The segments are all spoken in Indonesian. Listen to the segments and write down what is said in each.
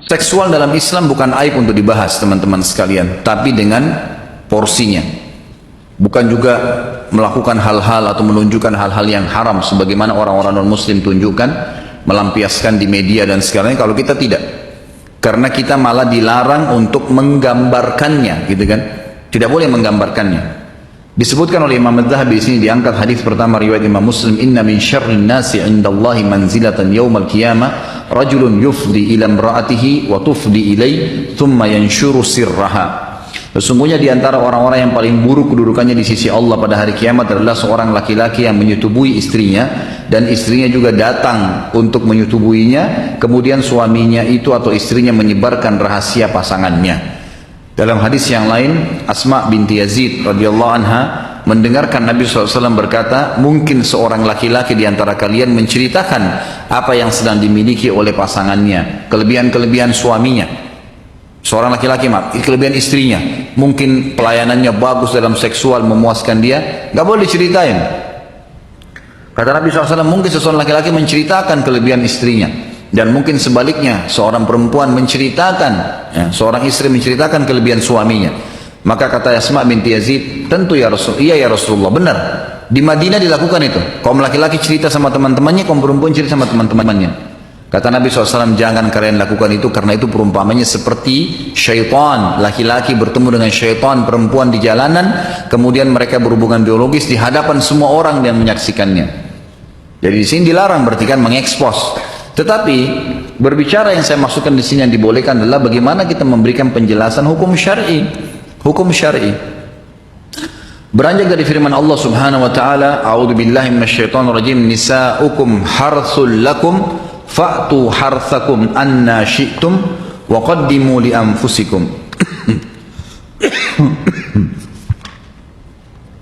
Seksual dalam Islam bukan aib untuk dibahas teman-teman sekalian, tapi dengan porsinya. Bukan juga melakukan hal-hal atau menunjukkan hal-hal yang haram sebagaimana orang-orang non-muslim tunjukkan, melampiaskan di media dan segalanya. Kalau kita tidak, karena kita malah dilarang untuk menggambarkannya, gitu kan? Tidak boleh menggambarkannya. Disebutkan oleh Imam Az-Zahabi di sini, diangkat hadis pertama riwayat Imam Muslim, inna min syarrin nasi 'indallahi manzilatan yaumal qiyamah rajulun yufdi ila imra'atihi wa tufdi ilai thumma yanshuru sirraha. Sesungguhnya di antara orang-orang yang paling buruk kedudukannya di sisi Allah pada hari kiamat adalah seorang laki-laki yang menyetubui istrinya dan istrinya juga datang untuk menyetubuinya, kemudian suaminya itu atau istrinya menyebarkan rahasia pasangannya. Dalam hadis yang lain, Asma binti Yazid radhiyallahu anha mendengarkan Nabi SAW berkata, mungkin seorang laki-laki di antara kalian menceritakan apa yang sedang dimiliki oleh pasangannya, kelebihan-kelebihan suaminya. Seorang laki-laki, kelebihan istrinya, mungkin pelayanannya bagus dalam seksual, memuaskan dia, gak boleh diceritain. Kata Nabi SAW, mungkin seorang laki-laki menceritakan kelebihan istrinya. Dan mungkin sebaliknya, seorang perempuan menceritakan, seorang istri menceritakan kelebihan suaminya. Maka kata Asma binti Yazid, tentu ya Rasul, iya ya Rasulullah, benar. Di Madinah dilakukan itu. Kaum laki-laki cerita sama teman-temannya, kaum perempuan cerita sama teman-temannya. Kata Nabi SAW, jangan kalian lakukan itu, karena itu perumpamannya seperti syaitan. Laki-laki bertemu dengan syaitan perempuan di jalanan, kemudian mereka berhubungan biologis di hadapan semua orang yang menyaksikannya. Jadi di sini dilarang, berarti kan mengekspos. Tetapi berbicara yang saya maksudkan di sini yang dibolehkan adalah bagaimana kita memberikan penjelasan hukum syar'i. Hukum syar'i. Beranjak dari firman Allah Subhanahu wa taala, a'udzubillahi minasyaitonir rajim, nisa'ukum harthul lakum fa'tu harthakum anna syi'tum wa qaddimu li anfusikum.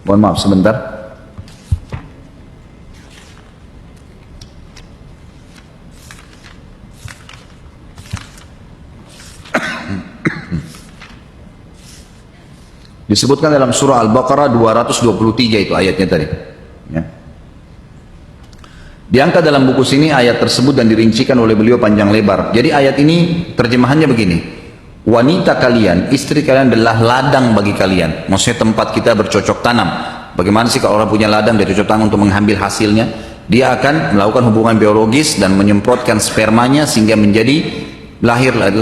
Mohon maaf sebentar. Disebutkan dalam surah Al-Baqarah 223 itu ayatnya tadi. Ya. Diangkat dalam buku sini ayat tersebut dan dirincikan oleh beliau panjang lebar. Jadi ayat ini terjemahannya begini. Wanita kalian, istri kalian adalah ladang bagi kalian. Maksudnya tempat kita bercocok tanam. Bagaimana sih kalau orang punya ladang, dia cocok tanam untuk mengambil hasilnya? Dia akan melakukan hubungan biologis dan menyemprotkan spermanya sehingga menjadi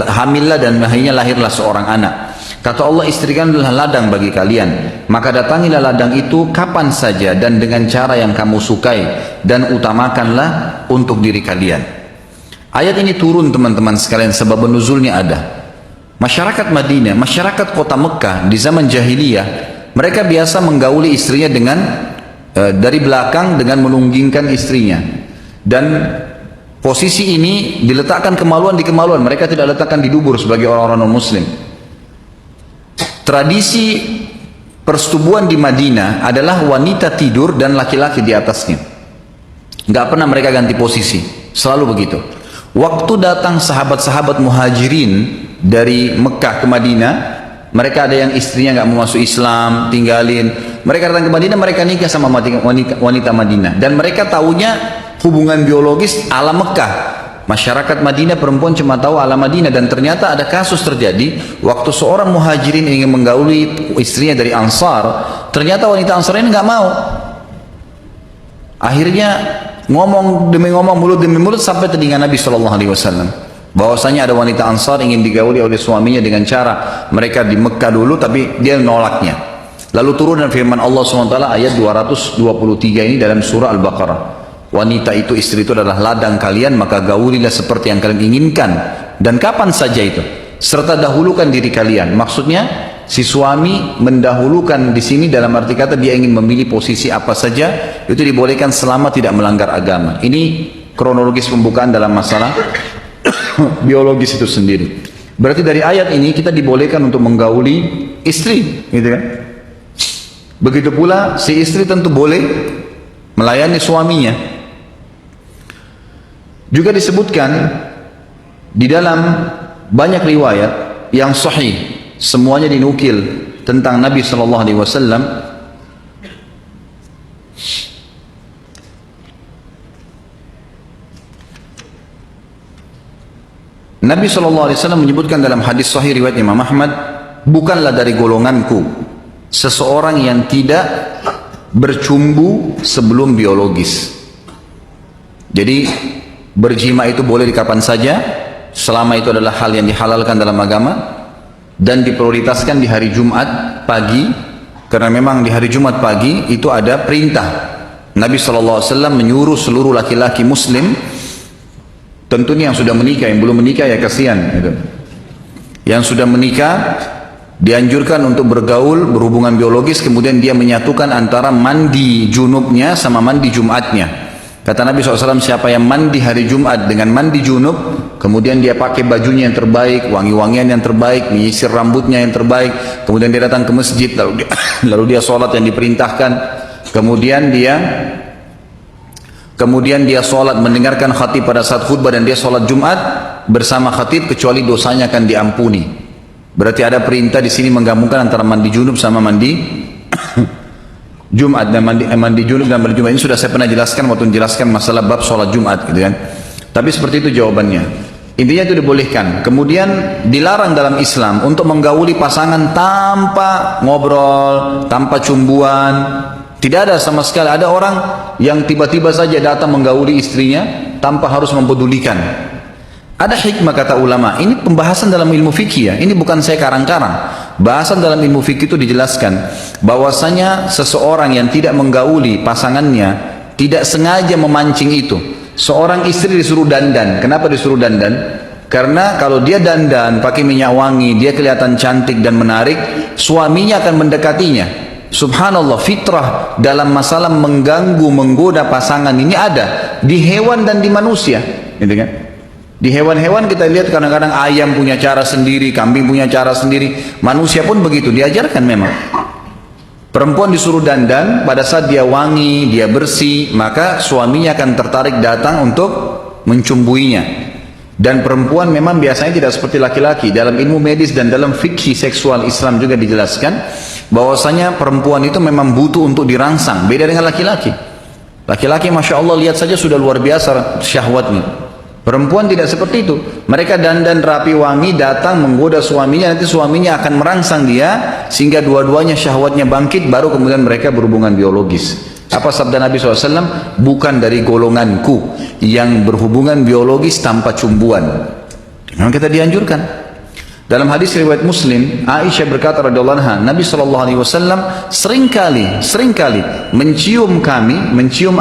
hamillah dan akhirnya lahirlah seorang anak. Kata Allah, istri kalian adalah ladang bagi kalian, maka datangilah ladang itu kapan saja dan dengan cara yang kamu sukai, dan utamakanlah untuk diri kalian. Ayat ini turun teman-teman sekalian, sebab nuzulnya ada. Masyarakat Madinah, masyarakat kota Mekah di zaman jahiliyah, mereka biasa menggauli istrinya dengan dari belakang dengan menunggingkan istrinya. Dan posisi ini diletakkan kemaluan di kemaluan, mereka tidak letakkan di dubur sebagai orang-orang non-muslim. Tradisi persetubuhan di Madinah adalah wanita tidur dan laki-laki di atasnya. Nggak pernah mereka ganti posisi, selalu begitu. Waktu datang sahabat-sahabat muhajirin dari Mekah ke Madinah, mereka ada yang istrinya nggak mau masuk Islam, tinggalin. Mereka datang ke Madinah, mereka nikah sama wanita Madinah. Dan mereka tahunya hubungan biologis ala Mekah. Masyarakat Madinah perempuan cuma tahu ala Madinah, dan ternyata ada kasus terjadi waktu seorang muhajirin ingin menggauli istrinya dari Ansar, ternyata wanita Ansar ini nggak mau. Akhirnya ngomong demi ngomong, mulut demi mulut, sampai telinga Nabi SAW bahwasanya ada wanita Ansar ingin digauli oleh suaminya dengan cara mereka di Mekah dulu, tapi dia menolaknya. Lalu turun dan firman Allah SWT ayat 223 ini dalam surah Al-Baqarah. Wanita itu, istri itu adalah ladang kalian, maka gaulilah seperti yang kalian inginkan dan kapan saja itu, serta dahulukan diri kalian. Maksudnya si suami mendahulukan di sini dalam arti kata dia ingin memilih posisi apa saja, itu dibolehkan selama tidak melanggar agama. Ini kronologis pembukaan dalam masalah biologis itu sendiri. Berarti dari ayat ini kita dibolehkan untuk menggauli istri, gitu kan? Begitu pula si istri tentu boleh melayani suaminya. Juga disebutkan di dalam banyak riwayat yang sahih, semuanya dinukil tentang Nabi SAW. Nabi SAW menyebutkan dalam hadis sahih riwayat Imam Ahmad, bukanlah dari golonganku seseorang yang tidak bercumbu sebelum biologis. Jadi berjima itu boleh di kapan saja, selama itu adalah hal yang dihalalkan dalam agama, dan diprioritaskan di hari Jumat pagi, karena memang di hari Jumat pagi itu ada perintah. Nabi SAW menyuruh seluruh laki-laki muslim, tentunya yang sudah menikah, yang belum menikah ya kasihan gitu. Yang sudah menikah dianjurkan untuk bergaul, berhubungan biologis, kemudian dia menyatukan antara mandi junubnya sama mandi Jumatnya. Kata Nabi SAW, siapa yang mandi hari Jumat dengan mandi junub, kemudian dia pakai bajunya yang terbaik, wangi-wangian yang terbaik, menyisir rambutnya yang terbaik, kemudian dia datang ke masjid, lalu dia sholat yang diperintahkan, kemudian dia sholat mendengarkan khatib pada saat khutbah, dan dia sholat Jumat bersama khatib, kecuali dosanya akan diampuni. Berarti ada perintah di sini menggabungkan antara mandi junub sama mandi Jumat, dan mandi junub dan mandi Jumat ini sudah saya pernah jelaskan waktu menjelaskan masalah bab sholat Jumat gitu kan. Tapi seperti itu jawabannya. Intinya itu dibolehkan. Kemudian dilarang dalam Islam untuk menggauli pasangan tanpa ngobrol, tanpa cumbuan. Tidak ada sama sekali. Ada orang yang tiba-tiba saja datang menggauli istrinya tanpa harus mempedulikan. Ada hikmah kata ulama. Ini pembahasan dalam ilmu fikih ya. Ini bukan saya karang-karang. Bahasan dalam ilmu fikih itu dijelaskan bahwasanya seseorang yang tidak menggauli pasangannya tidak sengaja memancing itu. Seorang istri disuruh dandan. Kenapa disuruh dandan? Karena kalau dia dandan pakai minyak wangi, dia kelihatan cantik dan menarik, suaminya akan mendekatinya. Subhanallah, fitrah dalam masalah mengganggu, menggoda pasangan ini ada di hewan dan di manusia, gitu kan? Di hewan-hewan kita lihat kadang-kadang ayam punya cara sendiri, kambing punya cara sendiri, manusia pun begitu, diajarkan memang. Perempuan disuruh dandan, pada saat dia wangi, dia bersih, maka suaminya akan tertarik datang untuk mencumbuinya. Dan perempuan memang biasanya tidak seperti laki-laki. Dalam ilmu medis dan dalam fikih seksual Islam juga dijelaskan bahwasanya perempuan itu memang butuh untuk dirangsang, beda dengan laki-laki. Laki-laki Masya Allah lihat saja sudah luar biasa syahwatnya. Perempuan tidak seperti itu. Mereka dandan rapi wangi, datang menggoda suaminya, nanti suaminya akan merangsang dia sehingga dua-duanya syahwatnya bangkit, baru kemudian mereka berhubungan biologis. Apa sabda Nabi SAW? Bukan dari golonganku yang berhubungan biologis tanpa cumbuan. Memang kita dianjurkan. Dalam hadis riwayat Muslim, Aisyah berkata radhiyallahu anha, Nabi SAW seringkali mencium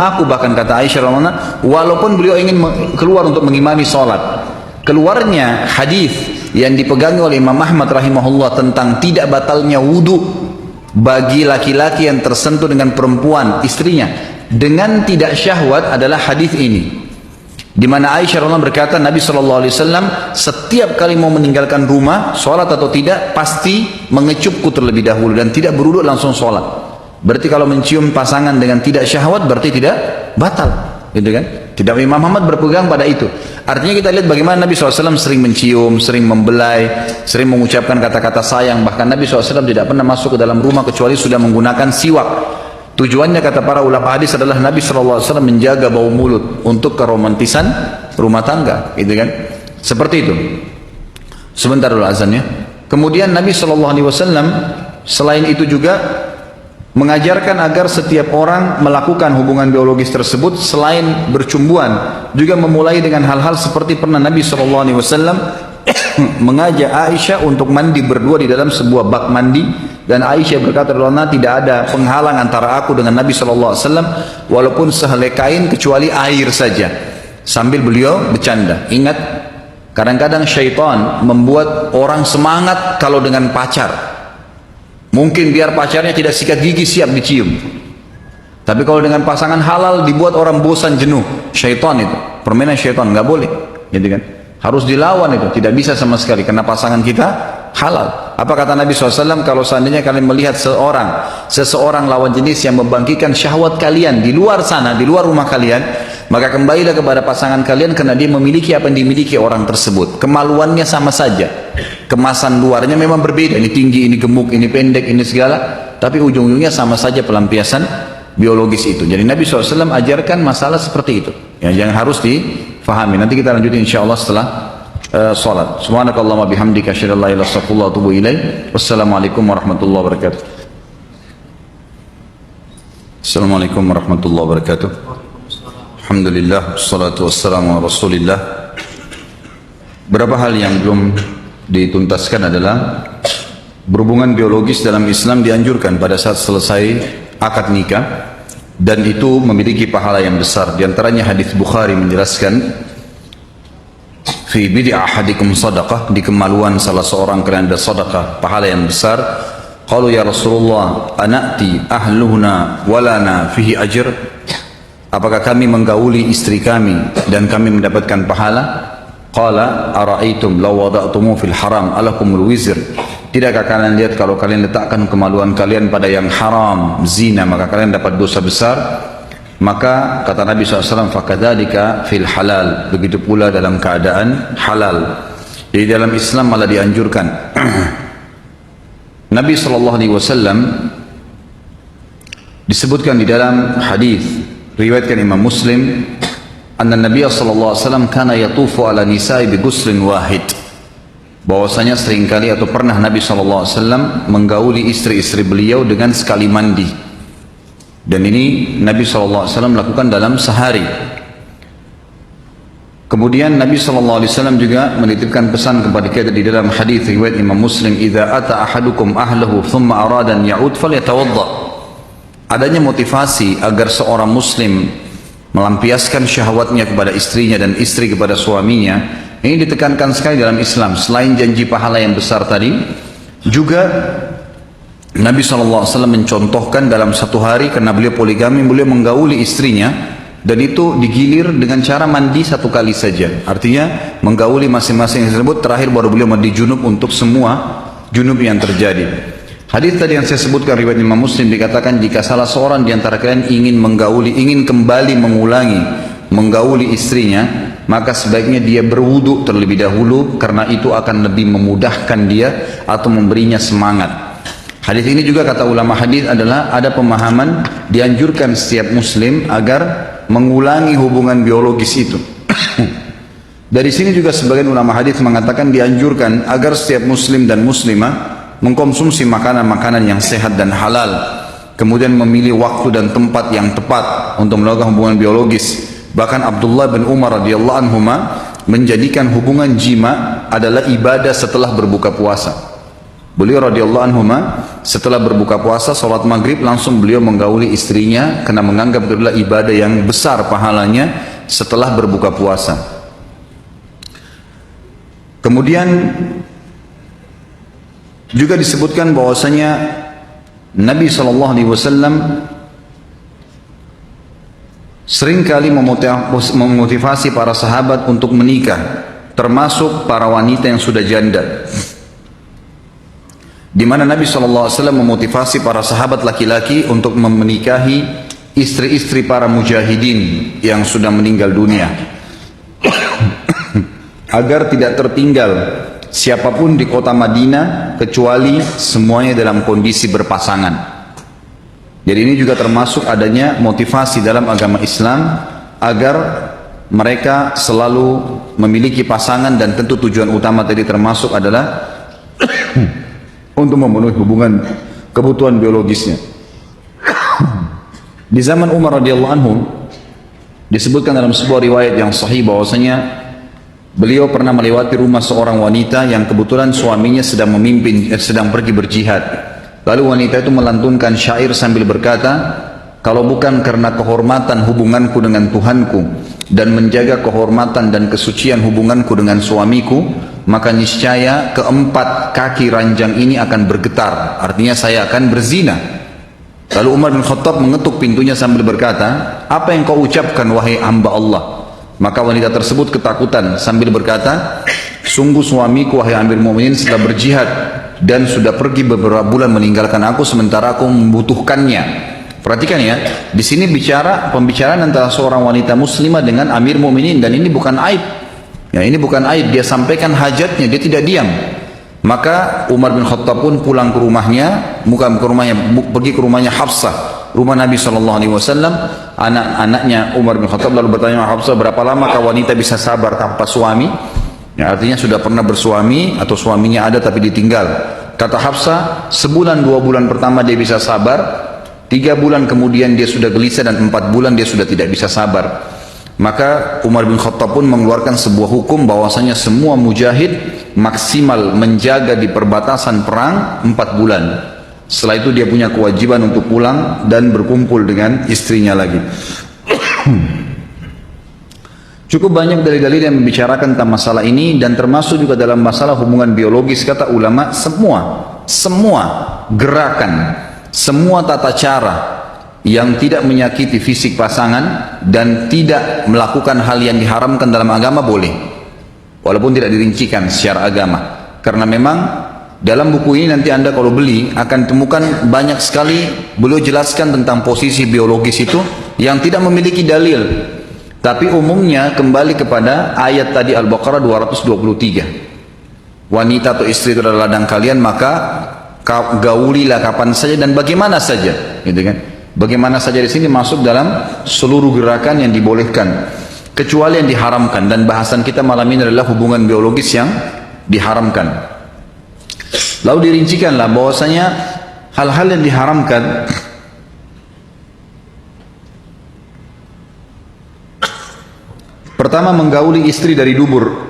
aku, bahkan kata Aisyah radhiyallahu anha, walaupun beliau ingin keluar untuk mengimami sholat. Keluarnya hadis yang dipegangi oleh Imam Ahmad rahimahullah tentang tidak batalnya wudu bagi laki-laki yang tersentuh dengan perempuan istrinya dengan tidak syahwat adalah hadis ini. Di mana Aisyah radhiyallahu berkata, Nabi SAW setiap kali mau meninggalkan rumah, sholat atau tidak, pasti mengecupku terlebih dahulu dan tidak beruduk langsung sholat. Berarti kalau mencium pasangan dengan tidak syahwat berarti tidak batal, gitu kan? Tidak, Imam Ahmad berpegang pada itu. Artinya kita lihat bagaimana Nabi SAW sering mencium, sering membelai, sering mengucapkan kata-kata sayang. Bahkan Nabi SAW tidak pernah masuk ke dalam rumah kecuali sudah menggunakan siwak. Tujuannya kata para ulama hadis adalah Nabi SAW menjaga bau mulut untuk keromantisan rumah tangga, gitu kan? Seperti itu. Sebentar dulu azannya. Kemudian Nabi SAW selain itu juga mengajarkan agar setiap orang melakukan hubungan biologis tersebut selain bercumbuan, juga memulai dengan hal-hal seperti pernah Nabi SAW mengajak Aisyah untuk mandi berdua di dalam sebuah bak mandi, dan Aisyah berkata, tidak ada penghalang antara aku dengan Nabi SAW walaupun sehelai kain kecuali air saja. Sambil beliau bercanda. Ingat, kadang-kadang syaitan membuat orang semangat kalau dengan pacar. Mungkin biar pacarnya tidak sikat gigi siap dicium. Tapi kalau dengan pasangan halal dibuat orang bosan jenuh. Syaitan itu, permainan syaitan, nggak boleh, gitu kan? Harus dilawan itu, tidak bisa sama sekali karena pasangan kita halal. Apa kata Nabi SAW? Kalau seandainya kalian melihat seseorang lawan jenis yang membangkitkan syahwat kalian di luar sana, di luar rumah kalian, maka kembalilah kepada pasangan kalian karena dia memiliki apa yang dimiliki orang tersebut. Kemaluannya sama saja, kemasan luarnya memang berbeda, ini tinggi, ini gemuk, ini pendek, ini segala, tapi ujung-ujungnya sama saja pelampiasan biologis itu. Jadi Nabi SAW ajarkan masalah seperti itu, yang harus difahami. Nanti kita lanjutin insya Allah setelah salat. Subhanakallahumma bihamdika asyhadu an la ilaha illa anta astaghfiruka wa atubu ilaik. Wassalamualaikum warahmatullahi wabarakatuh. Assalamualaikum warahmatullahi wabarakatuh. Alhamdulillah, wassalatu wassalamu ala rasulillah. Beberapa hal yang belum dituntaskan adalah berhubungan biologis dalam Islam dianjurkan pada saat selesai akad nikah, dan itu memiliki pahala yang besar. Di antaranya hadis Bukhari menjelaskan fi bid'i ahadikum sadaqah, di kemaluan salah seorang kalian ada sedekah, pahala yang besar. Qalu ya Rasulullah anati ahluhuna walana fihi ajr, apakah kami menggauli istri kami dan kami mendapatkan pahala? Qala ara'aitum law wada'tumu fil haram alakumul wizr, tidakkah kalian lihat kalau kalian letakkan kemaluan kalian pada yang haram, zina, maka kalian dapat dosa besar? Maka kata Nabi SAW, fakadzalika fil halal, begitu pula dalam keadaan halal. Jadi dalam Islam malah dianjurkan. Nabi SAW disebutkan di dalam hadis riwayatkan Imam Muslim, anna Nabi SAW kana yatufu ala nisa'i bi ghuslin wahid, bahwasanya seringkali atau pernah Nabi SAW menggauli istri-istri beliau dengan sekali mandi, dan ini Nabi SAW lakukan dalam sehari. Kemudian Nabi SAW juga menitipkan pesan kepada kita di dalam hadis riwayat Imam Muslim, idza ata ahadukum ahlahu thumma arada an ya'ud falyatawadda. Adanya motivasi agar seorang muslim melampiaskan syahwatnya kepada istrinya dan istri kepada suaminya, ini ditekankan sekali dalam Islam. Selain janji pahala yang besar tadi, juga Nabi SAW mencontohkan dalam satu hari, karena beliau poligami, beliau menggauli istrinya, dan itu digilir dengan cara mandi satu kali saja. Artinya menggauli masing-masing tersebut, terakhir baru beliau mandi junub untuk semua junub yang terjadi. Hadis tadi yang saya sebutkan riwayat Imam Muslim, dikatakan jika salah seorang di antara kalian ingin menggauli, ingin kembali mengulangi menggauli istrinya, maka sebaiknya dia berwudu terlebih dahulu, karena itu akan lebih memudahkan dia atau memberinya semangat. Hadis ini juga kata ulama hadis adalah ada pemahaman dianjurkan setiap muslim agar mengulangi hubungan biologis itu. Dari sini juga sebagian ulama hadis mengatakan dianjurkan agar setiap muslim dan muslimah mengkonsumsi makanan-makanan yang sehat dan halal, kemudian memilih waktu dan tempat yang tepat untuk melakukan hubungan biologis. Bahkan Abdullah bin Umar radhiyallahu anhuma menjadikan hubungan jima adalah ibadah setelah berbuka puasa. Beliau radhiyallahu anhuma setelah berbuka puasa salat maghrib langsung beliau menggauli istrinya, karena menganggap itu adalah ibadah yang besar pahalanya setelah berbuka puasa. Kemudian juga disebutkan bahwasanya Nabi SAW seringkali memotivasi para sahabat untuk menikah, termasuk para wanita yang sudah janda, di mana Nabi SAW memotivasi para sahabat laki-laki untuk menikahi istri-istri para mujahidin yang sudah meninggal dunia, agar tidak tertinggal siapapun di kota Madinah kecuali semuanya dalam kondisi berpasangan. Jadi ini juga termasuk adanya motivasi dalam agama Islam agar mereka selalu memiliki pasangan, dan tentu tujuan utama tadi termasuk adalah untuk memenuhi hubungan kebutuhan biologisnya. Di zaman Umar radhiyallahu anhu disebutkan dalam sebuah riwayat yang sahih bahwasanya beliau pernah melewati rumah seorang wanita yang kebetulan suaminya sedang pergi berjihad. Lalu wanita itu melantunkan syair sambil berkata, kalau bukan karena kehormatan hubunganku dengan Tuhanku dan menjaga kehormatan dan kesucian hubunganku dengan suamiku, maka niscaya keempat kaki ranjang ini akan bergetar, artinya saya akan berzina. Lalu Umar bin Khattab mengetuk pintunya sambil berkata, apa yang kau ucapkan wahai hamba Allah? Maka wanita tersebut ketakutan sambil berkata, sungguh suamiku wahai Amir Mu'minin setelah berjihad dan sudah pergi beberapa bulan meninggalkan aku, sementara aku membutuhkannya. Perhatikan ya, di sini pembicaraan antara seorang wanita muslimah dengan Amir Mu'minin, dan ini bukan aib. Ya, ini bukan aib, dia sampaikan hajatnya, dia tidak diam. Maka Umar bin Khattab pun pulang ke rumahnya, pergi ke rumahnya Hafsah, rumah Nabi SAW. Anak-anaknya Umar bin Khattab lalu bertanya kepada Hafsah, berapa lama wanita bisa sabar tanpa suami? Ya, artinya sudah pernah bersuami atau suaminya ada tapi ditinggal. Kata Hafsah, sebulan 2 bulan pertama dia bisa sabar, 3 bulan kemudian dia sudah gelisah, dan 4 bulan dia sudah tidak bisa sabar. Maka Umar bin Khattab pun mengeluarkan sebuah hukum bahwasanya semua mujahid maksimal menjaga di perbatasan perang 4 bulan. Setelah itu dia punya kewajiban untuk pulang dan berkumpul dengan istrinya lagi. Cukup banyak dalil-dalil yang membicarakan tentang masalah ini, dan termasuk juga dalam masalah hubungan biologis. Kata ulama, semua gerakan, semua tata cara yang tidak menyakiti fisik pasangan dan tidak melakukan hal yang diharamkan dalam agama boleh, walaupun tidak dirincikan secara agama. Karena memang dalam buku ini nanti Anda kalau beli akan temukan banyak sekali beliau jelaskan tentang posisi biologis itu yang tidak memiliki dalil. Tapi umumnya kembali kepada ayat tadi Al-Baqarah 223. Wanita atau istri itu adalah ladang kalian, maka gaulilah kapan saja dan bagaimana saja, gitu kan? Bagaimana saja di sini masuk dalam seluruh gerakan yang dibolehkan, kecuali yang diharamkan. Dan bahasan kita malam ini adalah hubungan biologis yang diharamkan. Lalu dirincikanlah bahwasanya hal-hal yang diharamkan pertama, menggauli istri dari dubur.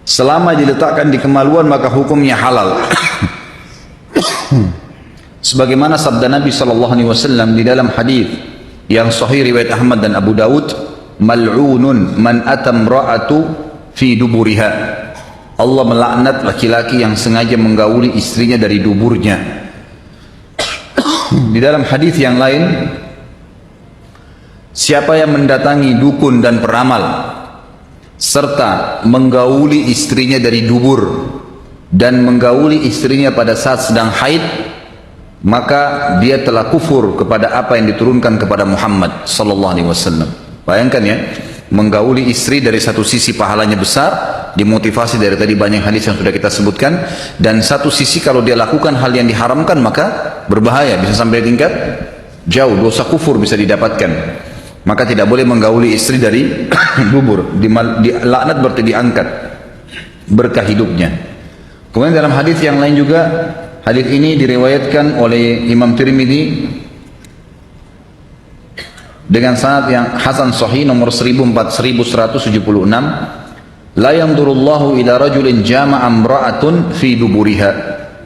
Selama diletakkan di kemaluan maka hukumnya halal. Sebagaimana sabda Nabi SAW di dalam hadis yang sahih riwayat Ahmad dan Abu Dawud, mal'unun man atam ra'atu fi duburiha. Allah melaknat laki-laki yang sengaja menggauli istrinya dari duburnya. Di dalam hadis yang lain, siapa yang mendatangi dukun dan peramal serta menggauli istrinya dari dubur dan menggauli istrinya pada saat sedang haid, maka dia telah kufur kepada apa yang diturunkan kepada Muhammad sallallahu alaihi wasallam. Bayangkan ya, menggauli istri dari satu sisi pahalanya besar, dimotivasi dari tadi banyak hadis yang sudah kita sebutkan, dan satu sisi kalau dia lakukan hal yang diharamkan maka berbahaya, bisa sampai tingkat jauh, dosa kufur bisa didapatkan. Maka tidak boleh menggauli istri dari dubur. Laknat berarti diangkat berkah hidupnya. Kemudian dalam hadis yang lain juga, hadis ini diriwayatkan oleh Imam Tirmidzi dengan sanad yang hasan sahih nomor 1176. La yanzurullahu ila rajulin jama'a imra'atun fi duburiha.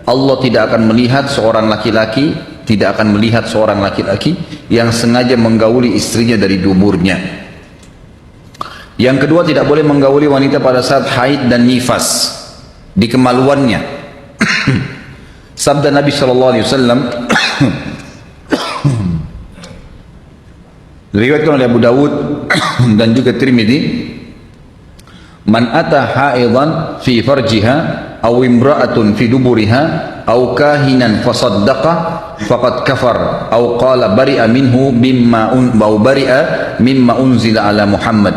Allah tidak akan melihat seorang laki-laki, tidak akan melihat seorang laki-laki yang sengaja menggauli istrinya dari duburnya. Yang kedua, tidak boleh menggauli wanita pada saat haid dan nifas di kemaluannya. Sabda Nabi sallallahu alaihi wasallam diriwayatkan oleh Abu Dawud dan juga Tirmidzi, man ata haidan fi farjiha aw imra'atun fi duburiha aw kahinan fasaddaqa faqad kafar aw qala bari'a minhu mimma unzila ala Muhammad.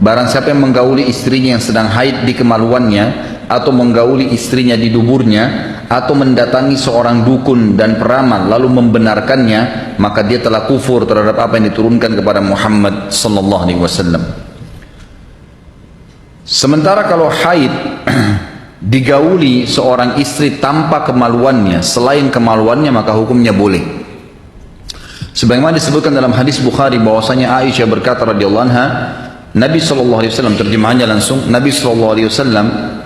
Barang siapa yang menggauli istrinya yang sedang haid di kemaluannya, atau menggauli istrinya di duburnya, atau mendatangi seorang dukun dan peramal lalu membenarkannya, maka dia telah kufur terhadap apa yang diturunkan kepada Muhammad sallallahu alaihi wasallam. Sementara kalau haid digauli seorang istri tanpa kemaluannya, selain kemaluannya, maka hukumnya boleh. Sebagaimana disebutkan dalam hadis Bukhari bahwasanya Aisyah berkata radhiyallahu anha, Nabi SAW, terjemahannya langsung, Nabi SAW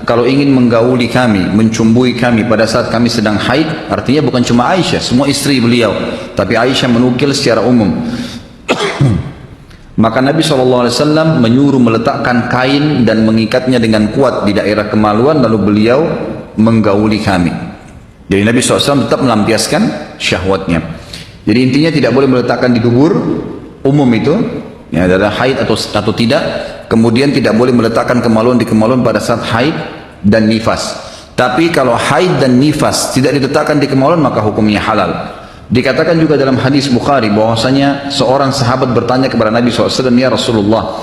kalau ingin menggauli kami, mencumbui kami pada saat kami sedang haid, artinya bukan cuma Aisyah, semua istri beliau, tapi Aisyah menukil secara umum. Maka Nabi SAW menyuruh meletakkan kain dan mengikatnya dengan kuat di daerah kemaluan, lalu beliau menggauli kami. Jadi Nabi SAW tetap melampiaskan syahwatnya. Jadi intinya tidak boleh meletakkan di dubur, umum itu, ya, adalah haid atau tidak. Kemudian tidak boleh meletakkan kemaluan di kemaluan pada saat haid dan nifas. Tapi kalau haid dan nifas tidak diletakkan di kemaluan, maka hukumnya halal. Dikatakan juga dalam hadis Bukhari bahwasanya seorang sahabat bertanya kepada Nabi SAW, ya Rasulullah,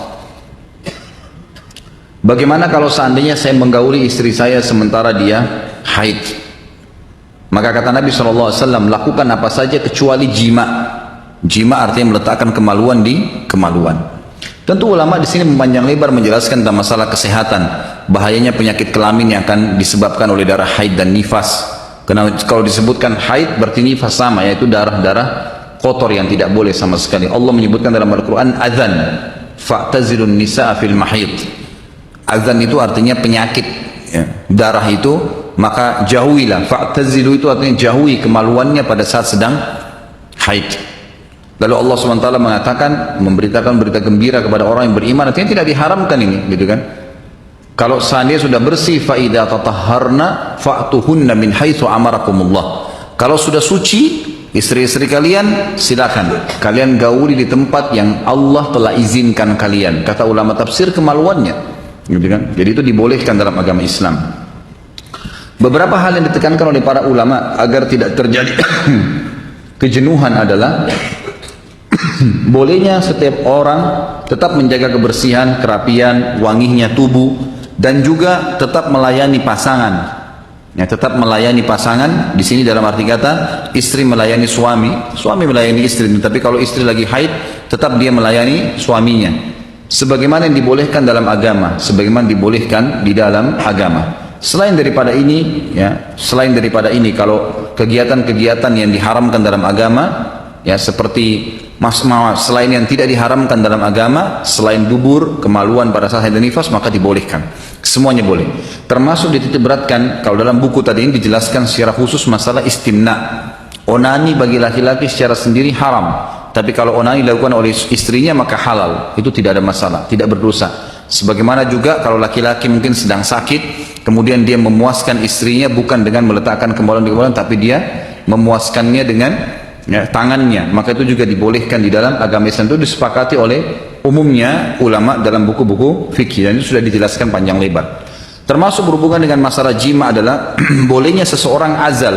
bagaimana kalau seandainya saya menggauli istri saya sementara dia haid? Maka kata Nabi SAW, lakukan apa saja kecuali jima. Jima artinya meletakkan kemaluan di kemaluan. Tentu ulama di sini memanjang lebar menjelaskan tentang masalah kesehatan, bahayanya penyakit kelamin yang akan disebabkan oleh darah haid dan nifas. Karena kalau disebutkan haid berarti nifas sama, yaitu darah-darah kotor yang tidak boleh sama sekali. Allah menyebutkan dalam Al-Quran adzan, fa'tazilun nisa'a fil mahid. Adzan itu artinya penyakit, ya. Darah itu, maka jauhilah. Fa'tazilu itu artinya jauhi kemaluannya pada saat sedang haid. Lalu Allah SWT mengatakan, memberitakan berita gembira kepada orang yang beriman, artinya tidak diharamkan ini, gitu kan? Kalau seandainya sudah bersih, فَإِذَا تَطَهَّرْنَا فَأْتُهُنَّ مِنْ حَيْثُ أَمَرَكُمُ. Kalau sudah suci, istri-istri kalian, silakan kalian gauli di tempat yang Allah telah izinkan kalian. Kata ulama tafsir, kemaluannya, gitu kan? Jadi itu dibolehkan dalam agama Islam. Beberapa hal yang ditekankan oleh para ulama agar tidak terjadi kejenuhan adalah bolehnya setiap orang tetap menjaga kebersihan, kerapian, wanginya tubuh, dan juga tetap melayani pasangan. Ya, tetap melayani pasangan. Di sini dalam arti kata istri melayani suami, suami melayani istri. Tapi kalau istri lagi haid, tetap dia melayani suaminya. Sebagaimana yang dibolehkan dalam agama, sebagaimana dibolehkan di dalam agama. Selain daripada ini, ya, selain daripada ini, kalau kegiatan-kegiatan yang diharamkan dalam agama, ya seperti selain yang tidak diharamkan dalam agama, selain dubur, kemaluan pada saat haid dan nifas, maka dibolehkan. Semuanya boleh. Termasuk dititik beratkan, kalau dalam buku tadi ini dijelaskan secara khusus masalah istimna. Onani bagi laki-laki secara sendiri haram. Tapi kalau onani dilakukan oleh istrinya maka halal. Itu tidak ada masalah, tidak berdosa. Sebagaimana juga kalau laki-laki mungkin sedang sakit, kemudian dia memuaskan istrinya bukan dengan meletakkan kemaluan di kemaluan, tapi dia memuaskannya dengan, ya, tangannya, maka itu juga dibolehkan di dalam agama Islam. Itu disepakati oleh umumnya ulama dalam buku-buku fikih, dan itu sudah dijelaskan panjang lebar. Termasuk berhubungan dengan masalah jima adalah bolehnya seseorang azal.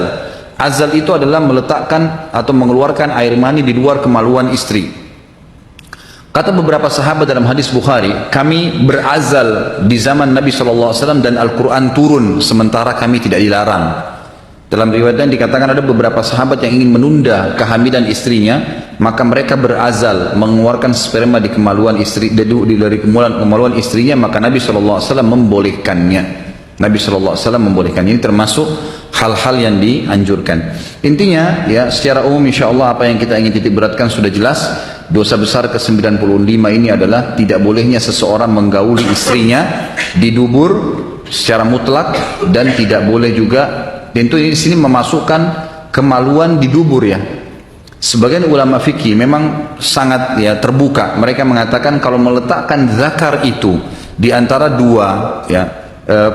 Azal itu adalah meletakkan atau mengeluarkan air mani di luar kemaluan istri. Kata beberapa sahabat dalam hadis Bukhari, kami berazal di zaman Nabi SAW dan Al-Quran turun sementara kami tidak dilarang. Dalam riwayat lain dikatakan ada beberapa sahabat yang ingin menunda kehamilan istrinya, maka mereka berazal mengeluarkan sperma di kemaluan istri, dari kemaluan istrinya, maka Nabi SAW membolehkannya. Nabi SAW membolehkannya. Ini termasuk hal-hal yang dianjurkan. Intinya, ya, secara umum insya Allah apa yang kita ingin titik beratkan sudah jelas. Dosa besar ke-95 ini adalah tidak bolehnya seseorang menggauli istrinya di dubur secara mutlak, dan tidak boleh juga. Dan itu di sini memasukkan kemaluan di dubur, ya. Sebagian ulama fikih memang sangat, ya, terbuka. Mereka mengatakan kalau meletakkan zakar itu di antara dua, ya,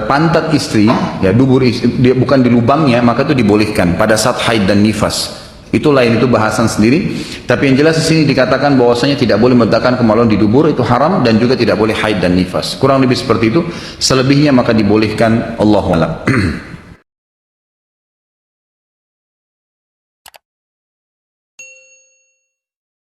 pantat istri, ya, dubur istri, bukan di lubangnya, maka itu dibolehkan pada saat haid dan nifas. Itu lain, itu bahasan sendiri. Tapi yang jelas di sini dikatakan bahwasanya tidak boleh meletakkan kemaluan di dubur, itu haram, dan juga tidak boleh haid dan nifas. Kurang lebih seperti itu. Selebihnya maka dibolehkan, Allahu a'lam.